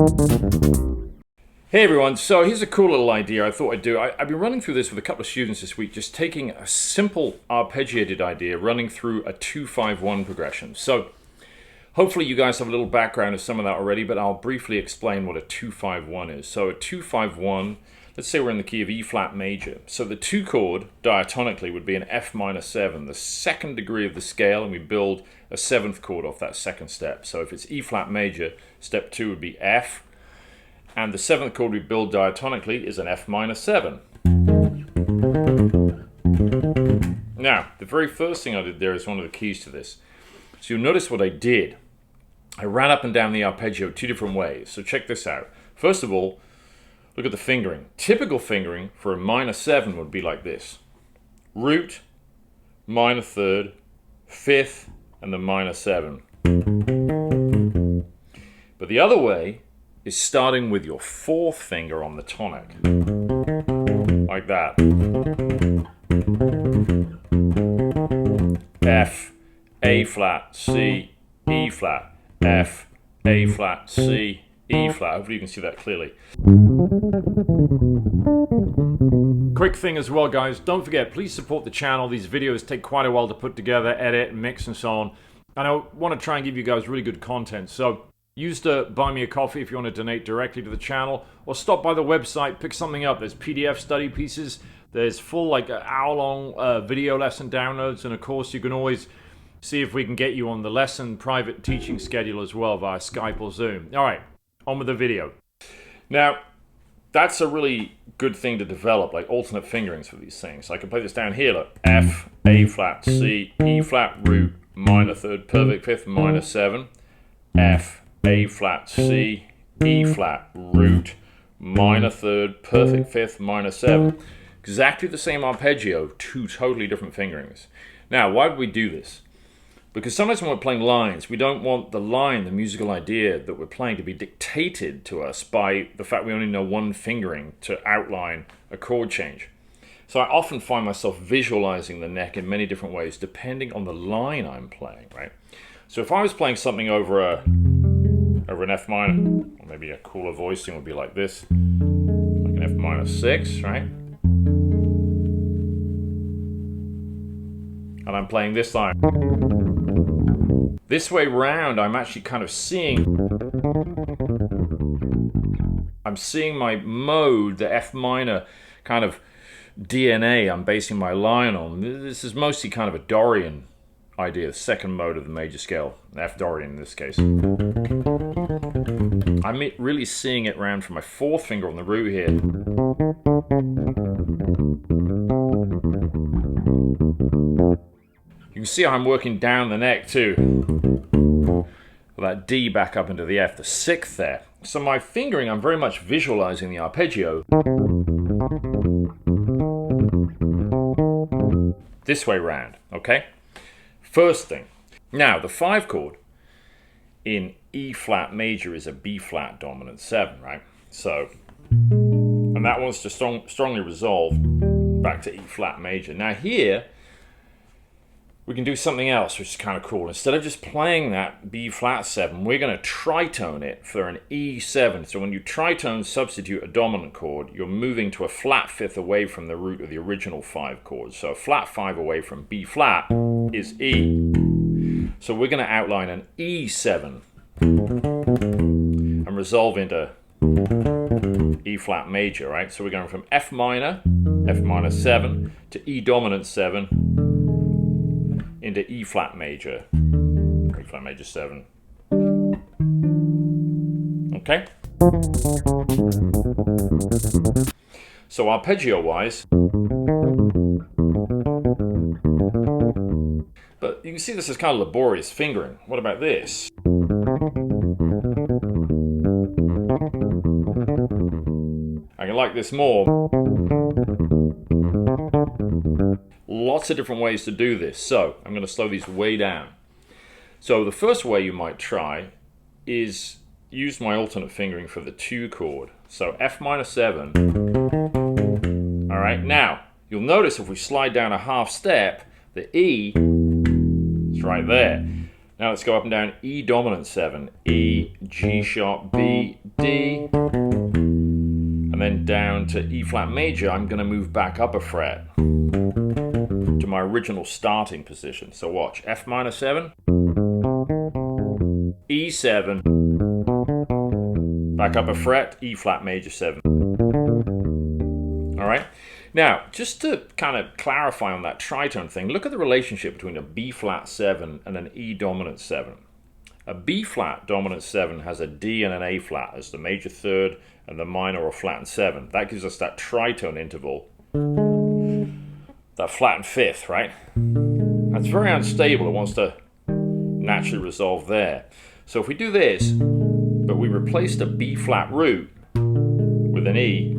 Hey everyone, so here's a cool little idea I thought I'd do. I've been running through this with a couple of students this week, just taking a simple arpeggiated idea, running through a 2-5-1 progression. So hopefully you guys have a little background of some of that already, but I'll briefly explain what a 2-5-1 is. So a 2-5-1, let's say we're in the key of E flat major. So the 2 chord diatonically would be an F minor 7, the second degree of the scale, and we build a 7th chord off that second step. So if it's E flat major, step 2 would be F. And the 7th chord we build diatonically is an F minor 7. Now, the very first thing I did there is one of the keys to this. So you'll notice what I did. I ran up and down the arpeggio 2 different ways. So check this out. First of all, look at the fingering. Typical fingering for a minor 7 would be like this. Root, minor 3rd, 5th, and the minor 7. But the other way is starting with your 4th finger on the tonic, like that. F, A flat, C, E flat, F, A flat, C, E flat. Hopefully you can see that clearly. Quick thing as well, guys, don't forget, please support the channel. These videos take quite a while to put together, edit, mix, and so on. And I want to try and give you guys really good content. So use the Buy Me a Coffee if you want to donate directly to the channel, or stop by the website, pick something up. There's PDF study pieces, there's full like an hour-long video lesson downloads, and of course you can always see if we can get you on the lesson private teaching schedule as well via Skype or Zoom. All right, on with the video. Now, that's a really good thing to develop, like alternate fingerings for these things. So I can play this down here, look. F, A flat, C, E flat, root, minor 3rd, perfect 5th, minor 7, F, A flat, C, E flat, root, minor 3rd, perfect 5th, minor 7. Exactly the same arpeggio, 2 totally different fingerings. Now, why would we do this? Because sometimes when we're playing lines, we don't want the line, the musical idea that we're playing, to be dictated to us by the fact we only know one fingering to outline a chord change. So I often find myself visualizing the neck in many different ways, depending on the line I'm playing, right? So if I was playing something over an F minor, or maybe a cooler voicing would be like this, like an F minor 6, right? And I'm playing this line. This way round, I'm actually kind of I'm seeing my mode, the F minor kind of DNA I'm basing my line on. This is mostly kind of a Dorian idea, the second mode of the major scale, F Dorian in this case. I'm really seeing it round from my 4th finger on the root here. You can see how I'm working down the neck too. With that D back up into the F, the 6th there. So my fingering, I'm very much visualizing the arpeggio this way round, okay? First thing. Now, the 5 chord in E flat major is a B flat dominant 7, right? So, and that wants to strongly resolve back to E flat major. Now here, we can do something else which is kind of cool. Instead of just playing that B flat 7, we're going to tritone it for an E7. So when you tritone substitute a dominant chord, you're moving to a flat 5th away from the root of the original 5 chords. So a flat 5 away from B flat is E. So we're going to outline an E7 and resolve into E flat major, right? So we're going from F minor 7 to E dominant 7 into E flat major 7. Okay? So arpeggio wise, but you can see this is kind of laborious fingering. What about this? I can like this more. Lots of different ways to do this. So I'm going to slow these way down. So the first way you might try is use my alternate fingering for the 2 chord. So F minor 7. All right, now you'll notice if we slide down a half step, the E is right there. Now let's go up and down E dominant 7, E, G sharp, B, D, and then down to E flat major. I'm going to move back up a fret to my original starting position. So watch, F minor 7, E7, back up a fret, E flat major 7. All right. Now, just to kind of clarify on that tritone thing, look at the relationship between a B flat 7 and an E dominant 7. A B flat dominant 7 has a D and an A flat as the major third and the minor or flattened 7. That gives us that tritone interval, that flattened fifth, right? That's very unstable. It wants to naturally resolve there. So if we do this, but we replace the B flat root with an E,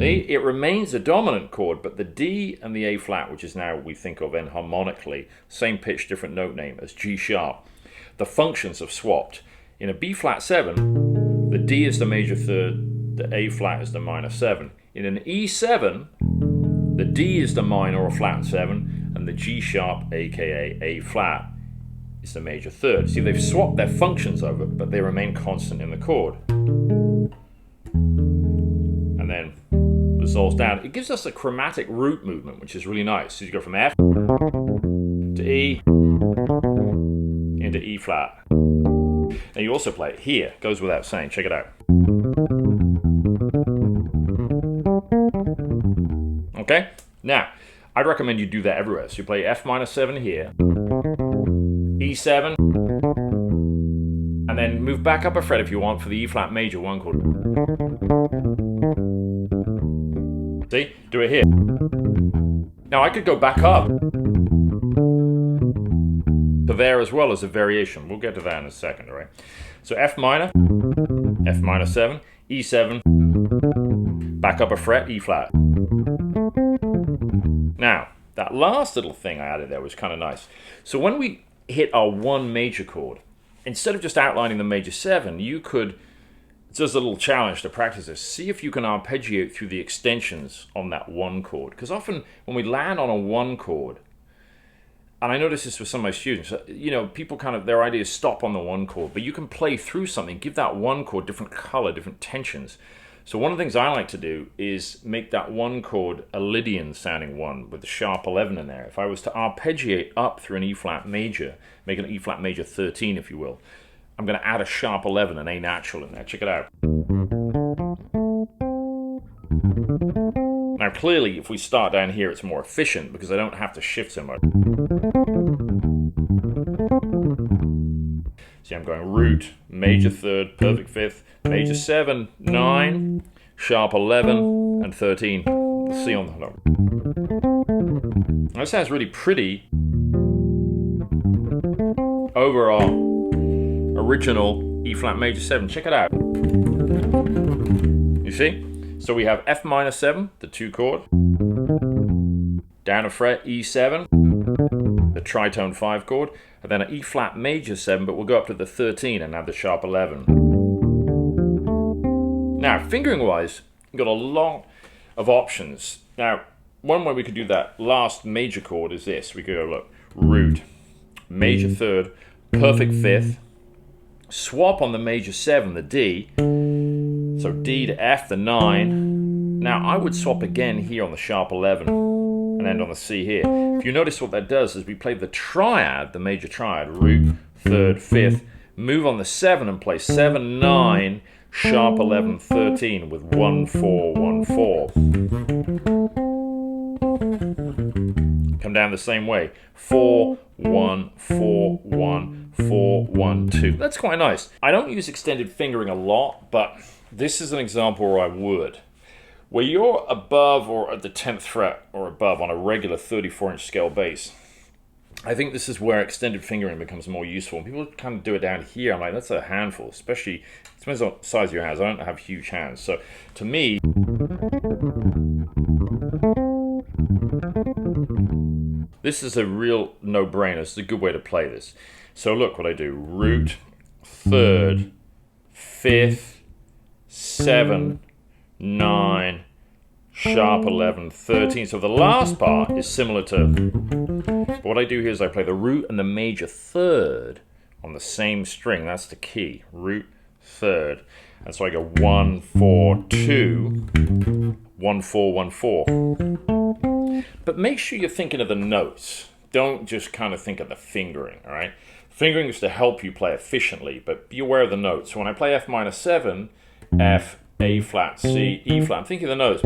it remains a dominant chord, but the D and the A flat, which is now we think of enharmonically, same pitch, different note name as G sharp, the functions have swapped. In a B flat 7, the D is the major third, the A flat is the minor 7. In an E7, the D is the minor or flattened 7, and the G sharp, aka A flat, is the major third. See, they've swapped their functions over, but they remain constant in the chord. And then resolves down. It gives us a chromatic root movement, which is really nice. So you go from F to E into E flat. Now you also play it here. Goes without saying. Check it out. Okay? Now, I'd recommend you do that everywhere. So you play F minor 7 here, E7, and then move back up a fret if you want for the E flat major 1 chord. See? Do it here. Now I could go back up to there as well as a variation. We'll get to that in a second, all right? So F minor 7, E7, back up a fret, E flat. Now, that last little thing I added there was kind of nice. So when we hit our 1 major chord, instead of just outlining the major 7, you could, it's just a little challenge to practice this, see if you can arpeggiate through the extensions on that 1 chord. Because often when we land on a 1 chord, and I notice this with some of my students, you know, people kind of, their ideas stop on the 1 chord, but you can play through something, give that 1 chord different color, different tensions. So one of the things I like to do is make that 1 chord a Lydian sounding 1 with the sharp 11 in there. If I was to arpeggiate up through an E flat major, make an E flat major 13 if you will, I'm going to add a sharp 11, an A natural in there. Check it out. Now clearly if we start down here it's more efficient because I don't have to shift so much. See, I'm going root, major third, perfect fifth, major 7, 9, sharp 11, and 13. The C on the note. That sounds really pretty over our original E flat major 7. Check it out. You see? So we have F minor 7, the 2 chord, down a fret, E7, the tritone 5 chord, and then an E flat major 7, but we'll go up to the 13 and add the sharp 11. Now, fingering wise, we've got a lot of options. Now, one way we could do that last major chord is this. We could go, look, root, major third, perfect fifth, swap on the major 7, the D, so D to F, the 9. Now, I would swap again here on the sharp 11 and end on the C here. If you notice what that does is we play the triad, the major triad, root, third, fifth, move on the 7 and play 7, 9, sharp 11, 13 with 1, 4, 1, 4. Come down the same way. 4, 1, 4, 1, 4, 1, 2. That's quite nice. I don't use extended fingering a lot, but this is an example where I would. Where you're above or at the 10th fret or above on a regular 34-inch scale bass, I think this is where extended fingering becomes more useful. And people kind of do it down here. I'm like, that's a handful, especially, it depends on the size of your hands. I don't have huge hands. So to me, this is a real no-brainer. It's a good way to play this. So look what I do. Root, third, fifth, 7, 9, sharp 11, 13. So the last part is similar to, but what I do here is I play the root and the major third on the same string. That's the key, root, third. And so I go 1, 4, 2, 1, 4, 1, 4. But make sure you're thinking of the notes. Don't just kind of think of the fingering, all right? Fingering is to help you play efficiently, but be aware of the notes. So when I play F minor 7, F, A flat, C, E flat, I'm thinking of the notes.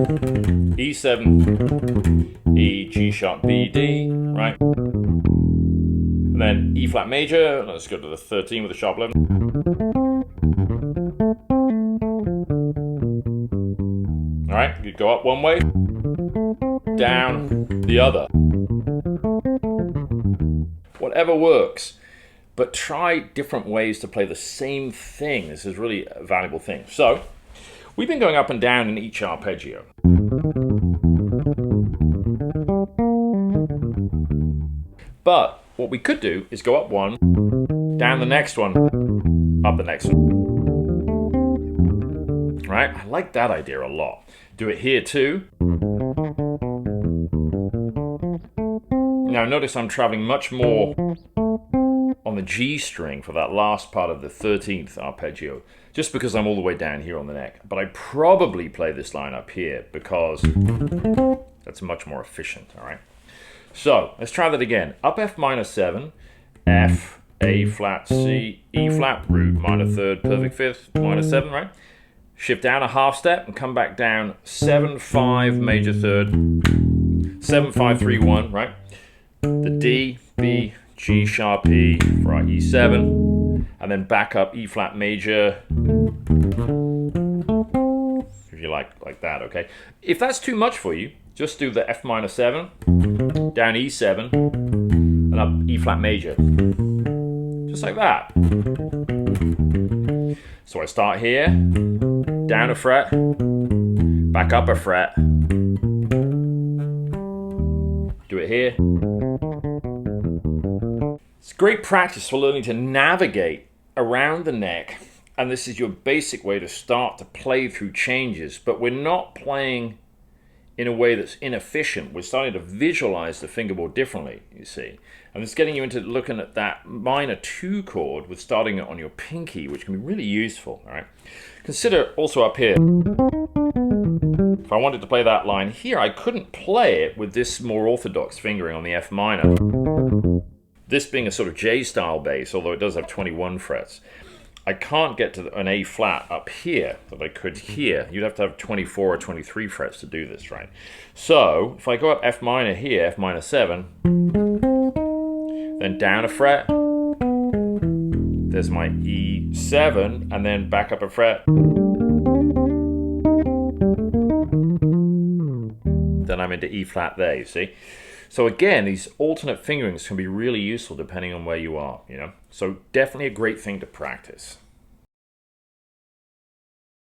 E7, E, G sharp, B, D, right? And then E flat major, let's go to the 13 with a sharp 11. All right, you go up one way, down the other. Whatever works, but try different ways to play the same thing. This is really a valuable thing. So, we've been going up and down in each arpeggio. But what we could do is go up one, down the next one, up the next one. Right? I like that idea a lot. Do it here too. Now notice I'm traveling much more on the G string for that last part of the 13th arpeggio, just because I'm all the way down here on the neck. But I probably play this line up here because that's much more efficient, all right? So let's try that again. Up F minor 7, F, A flat, C, E flat, root, minor third, perfect fifth, minor 7, right? Shift down a half step and come back down 7, 5, major third, 7, 5, 3, 1, right? The D, B, G sharp, E for our E7, and then back up E flat major, if you like that, okay? If that's too much for you, just do the F minor 7, down E7, and up E flat major, just like that. So I start here, down a fret, back up a fret, do it here. It's great practice for learning to navigate around the neck, and this is your basic way to start to play through changes, but we're not playing in a way that's inefficient. We're starting to visualize the fingerboard differently, you see. And it's getting you into looking at that minor 2 chord with starting it on your pinky, which can be really useful, all right? Consider also up here, if I wanted to play that line here, I couldn't play it with this more orthodox fingering on the F minor. This being a sort of J-style bass, although it does have 21 frets. I can't get to an A flat up here that I could here. You'd have to have 24 or 23 frets to do this, right? So, if I go up F minor here, F minor 7, then down a fret, there's my E7, and then back up a fret, then I'm into E flat there, you see? So again, these alternate fingerings can be really useful depending on where you are, you know? So definitely a great thing to practice.